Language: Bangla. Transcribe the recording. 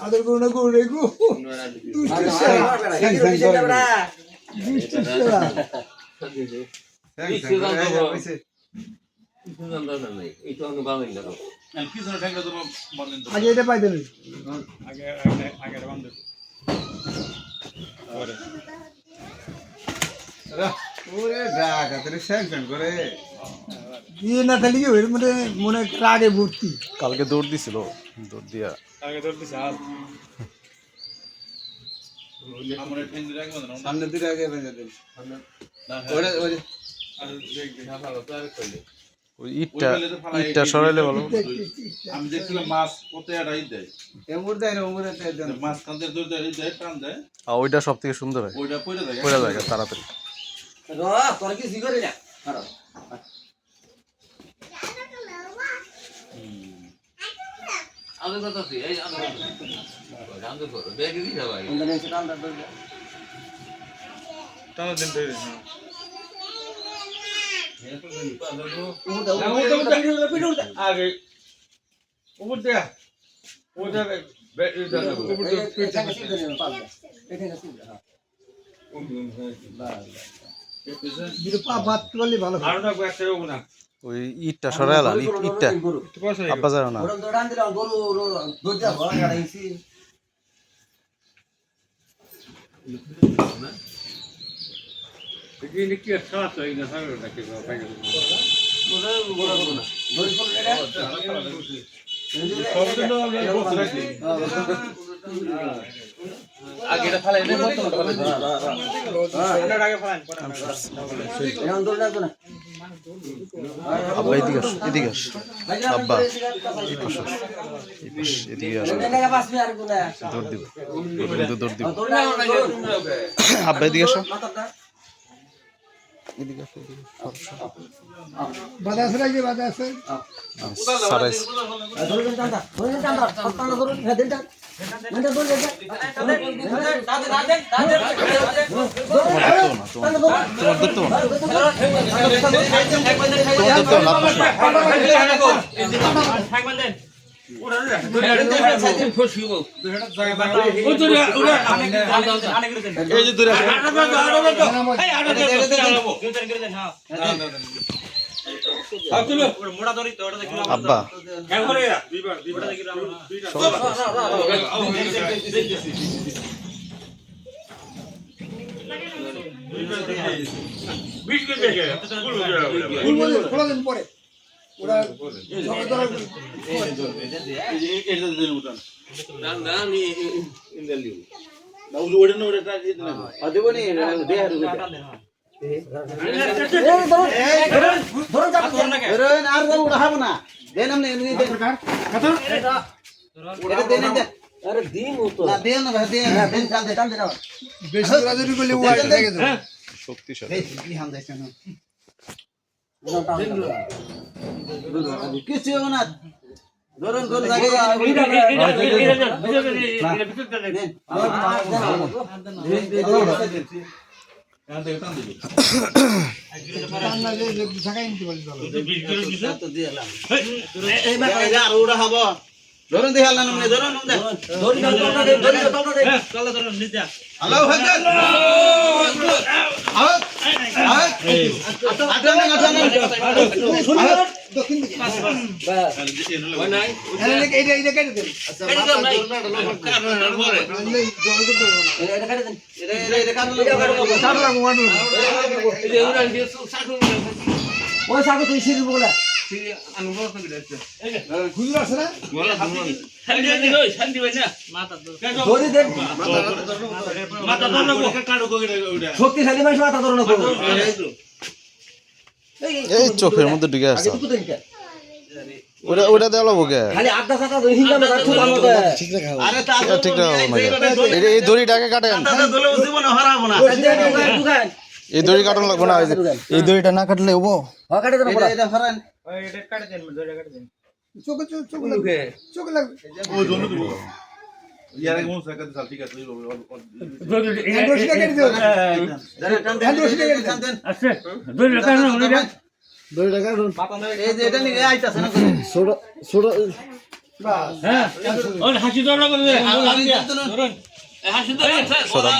আদর করো না গো রে গো আগে এটা পাইতে নেই আগে বান্ধব ওরে ডাকা তোরে স্যাংশন করে দিয়ে না থাকলে কি ওর মধ্যে মনে রাগে ভর্তি কালকে দৌড় দিছিল দৌড় দিয়া সামনে দিকে আগে ভেঙে দেন ওরে ওরে ওই ইটটা সরাইলে ভালো। আমি দেখছিলাম মাছ কোথায় এটাই দেয় এমুর দেয় না ওমুর দেয় মাছ কান্দের দূর দেয় দেয় টান দেয় আর ওইটা সব থেকে সুন্দর হয়, ওইটা পড়ে যায় পড়ে যায় তাড়াতাড়ি। তোরা কি শিখরে না আগে কথা আছে এই আগে জানতে করো দেখি দিতে ভাই টানা দিন ধরে আগে উপর দেয়া ওটা পা বাদ করলে ভালো হয়। ওই ইটটা সরাইলাম, ইটটা আব্বা যাও না। আব্বা এদিকে আসো, এদিকে আসো আব্বা, এদিকে আসো, দৌড় দিব কিন্তু দৌড় দিব। আব্বা এদিকে আসো, এদিকে আসো, বাধা আছে নাকি বাধা আছে সারাইস আব্বা খোলা দিন পরে ওরা বেশি রাজুরি করলে ও আগে থেকে যায় শক্তিশালী। কিছু না ধরুন ধরুন ধরুন দেখাল না ধরুন শক্তিশালী মানুষ মাথা ধরো না এই চোখের মধ্যে ঢুকে আছে ওটা ওটা দেওয়া কে খালি আড্ডা সাটা হিংগা না খুব ভালো ঠিক রাখা আরে তা ঠিক না এই দড়িটাকে কাটেন, জীবনে হারাবো না এই দড়ি কাটন লাগবে না, এই দড়িটা না কাটলে হবো। হ্যাঁ কাটে দেন এটা ফরান এটা কাটে দেন দড়িটা কাটে দেন চোখে চোখে লাগবে চোখে লাগবে ও জন্য দেবো ইয়ার আগে মন সাকাতে চাল ঠিক আছে রশি কেটে দিও রশি কেটে দেন আচ্ছা দড়ি রাখা না দড়ি রাখা এই যে এটা নিয়ে আইতাছে না ছোট ছোট বাস হ্যাঁ হাসি ধরা করে দে হাসি ধরা